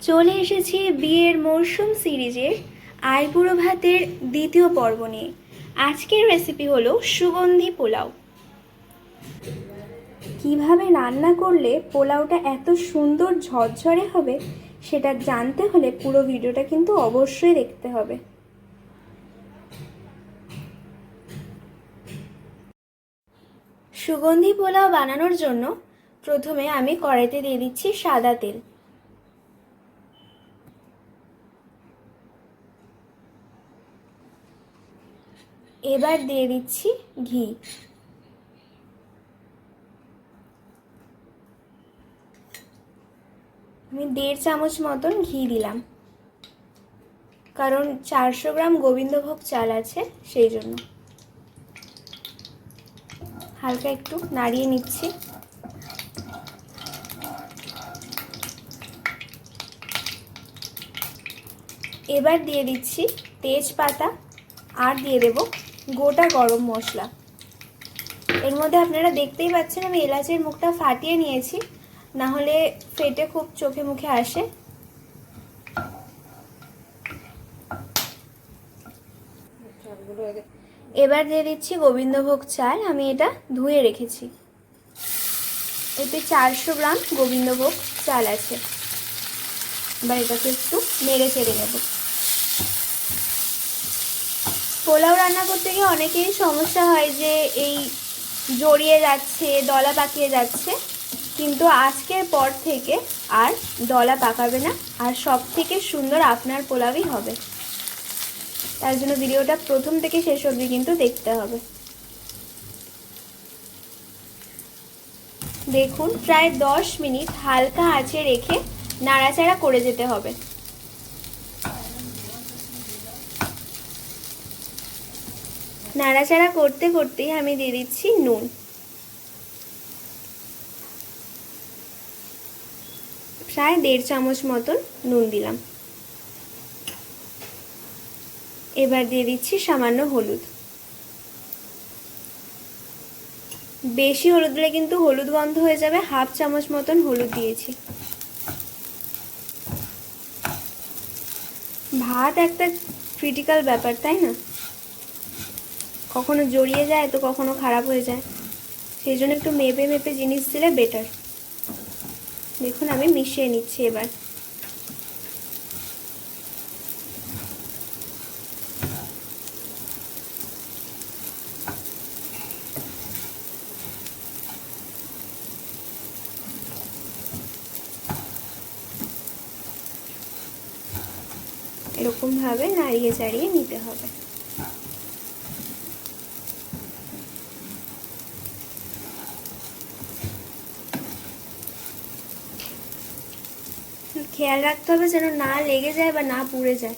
চলে এসেছি বিয়ের মরশুম সিরিজের আইবুড়ো ভাতের দ্বিতীয় পর্ব নিয়ে। আজকের রেসিপি হলো সুগন্ধি পোলাও। কিভাবে রান্না করলে পোলাওটা এত সুন্দর ঝরঝরে হবে সেটা জানতে হলে পুরো ভিডিওটা কিন্তু অবশ্যই দেখতে হবে। সুগন্ধি পোলাও বানানোর জন্য প্রথমে আমি কড়াইতে দিয়ে দিচ্ছি সাদা তেল। এবার দিয়ে দিচ্ছি ঘি। আমি 1.5 চামচ মতন ঘি দিলাম, কারণ 400 গ্রাম গোবিন্দভোগ চাল আছে সেই জন্য। হালকা একটু নাড়িয়ে নিচ্ছি। এবার দিয়ে দিচ্ছি তেজপাতা আর দিয়ে দেব গোটা গরম মশলা। এর মধ্যে আপনারা দেখতেই পাচ্ছেন আমি এলাচের মুখটা ফাটিয়ে নিয়েছি, না হলে ফেটে খুব চোখে মুখে আসে। এবার দিয়ে দিচ্ছি গোবিন্দভোগ চাল। আমি এটা ধুয়ে রেখেছি। এতে 400 গ্রাম গোবিন্দভোগ চাল আছে। এবার এটাকে একটু নেড়ে চেড়ে নেব। পোলাও রান্না করতে গিয়ে অনেকেরই সমস্যা হয় যে এই জড়িয়ে যাচ্ছে, দলা পাকিয়ে যাচ্ছে, কিন্তু আজকের পর থেকে আর দলা পাকাবে না, আর সব থেকে সুন্দর আপনার পোলাওই হবে। তার জন্য ভিডিওটা প্রথম থেকে শেষ অবধি কিন্তু দেখতে হবে। দেখুন, প্রায় 10 মিনিট হালকা আঁচে রেখে নাড়াচাড়া করে যেতে হবে। নাড়াচাড়া করতে করতেই আমি দিয়ে দিচ্ছি নুন। প্রায় 1.5 চামচ মতন নুন দিলাম। এবার দিয়ে দিচ্ছি সামান্য হলুদ। বেশি হলুদ দিলে কিন্তু হলুদ গন্ধ হয়ে যাবে। 1/2 চামচ মতন হলুদ দিয়েছি। ভাত একটা ক্রিটিক্যাল ব্যাপার, তাই না? কখনো জড়িয়ে যায় তো কখনো খারাপ হয়ে যায়, সেই জন্য একটু মেপে মেপে জিনিস দিলে বেটার। দেখুন আমি মিশিয়ে নিচ্ছি। এবার এরকম ভাবে নাড়িয়ে চাড়িয়ে নিতে হবে। খেয়াল রাখতে হবে যেন না লেগে যায় বা না পুড়ে যায়।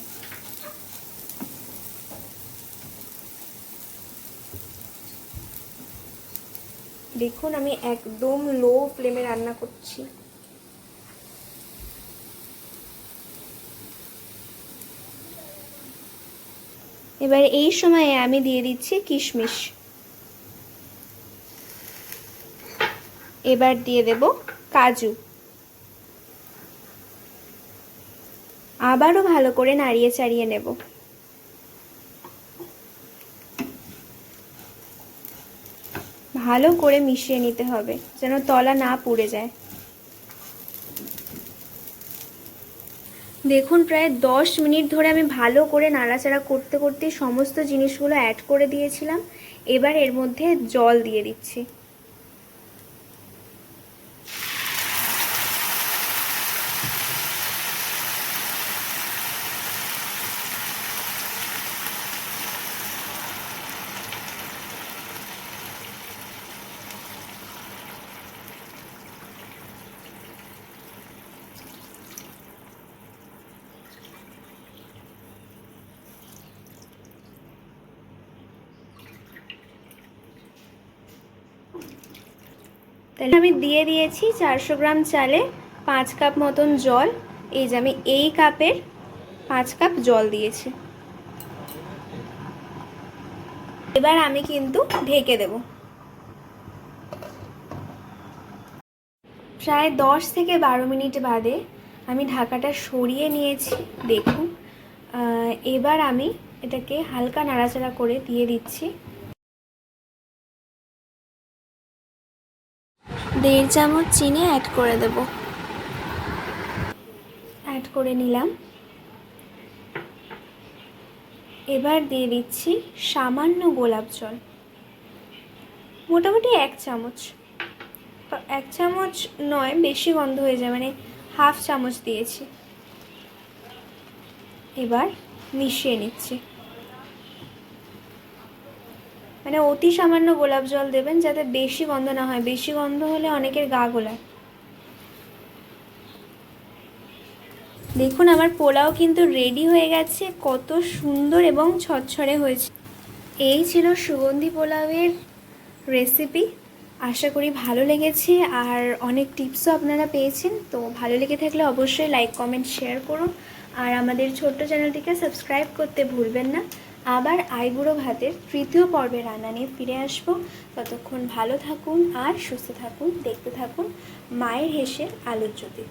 দেখুন আমি একদম লো ফ্লেমে রান্না করছি। এবার এই সময়ে আমি দিয়ে দিচ্ছি কিশমিশ। এবার দিয়ে দেব কাজু। আবারও ভালো করে নাড়িয়ে চাড়িয়ে নেব। ভালো করে মিশিয়ে নিতে হবে যেন তলা না পুড়ে যায়। দেখুন প্রায় 10 মিনিট ধরে আমি ভালো করে নাড়াচাড়া করতে করতে সমস্ত জিনিসগুলো অ্যাড করে দিয়েছিলাম। এবার এর মধ্যে জল দিয়ে দিচ্ছি। তাহলে আমি দিয়ে দিয়েছি 400 গ্রাম চালে 5 কাপ মতন জল। এই যে আমি এই কাপের 5 কাপ জল দিয়েছি। এবার আমি কিন্তু ঢেকে দেব। প্রায় 10 থেকে 12 মিনিট বাদে আমি ঢাকাটা সরিয়ে নিয়েছি, দেখুন। এবার আমি এটাকে হালকা নাড়াচাড়া করে দিয়ে দিচ্ছি 1.5 চামচ চিনি অ্যাড করে দেব। অ্যাড করে নিলাম। এবার দিয়ে দিচ্ছি সামান্য গোলাপ জল, মোটামুটি 1 চামচ। 1 চামচ নয়, বেশি গন্ধ হয়ে যায়, মানে 1/2 চামচ দিয়েছি। এবার মিশিয়ে নিচ্ছি, মানে অতি সামান্য গোলাপ জল দেবেন যাতে বেশি গন্ধ না হয়, বেশি গন্ধ হলে অনেকের গা গোলায়। দেখুন আমার পোলাও কিন্তু রেডি হয়ে গেছে, কত সুন্দর এবং ছড়ছড়ে হয়েছে। এই ছিল সুগন্ধি পোলাওয়ের রেসিপি। আশা করি ভালো লেগেছে আর অনেক টিপসও আপনারা পেয়েছেন। তো ভালো লেগে থাকলে অবশ্যই লাইক কমেন্ট শেয়ার করুন আর আমাদের ছোট্ট চ্যানেলটিকে সাবস্ক্রাইব করতে ভুলবেন না। আবার আইবুড়ো ভাতের 3য় পর্বে রান্না নিয়ে ফিরে আসবো। ততক্ষণ ভালো থাকুন আর সুস্থ থাকুন, দেখতে থাকুন মায়ের হেসের আলোর জ্যোতি।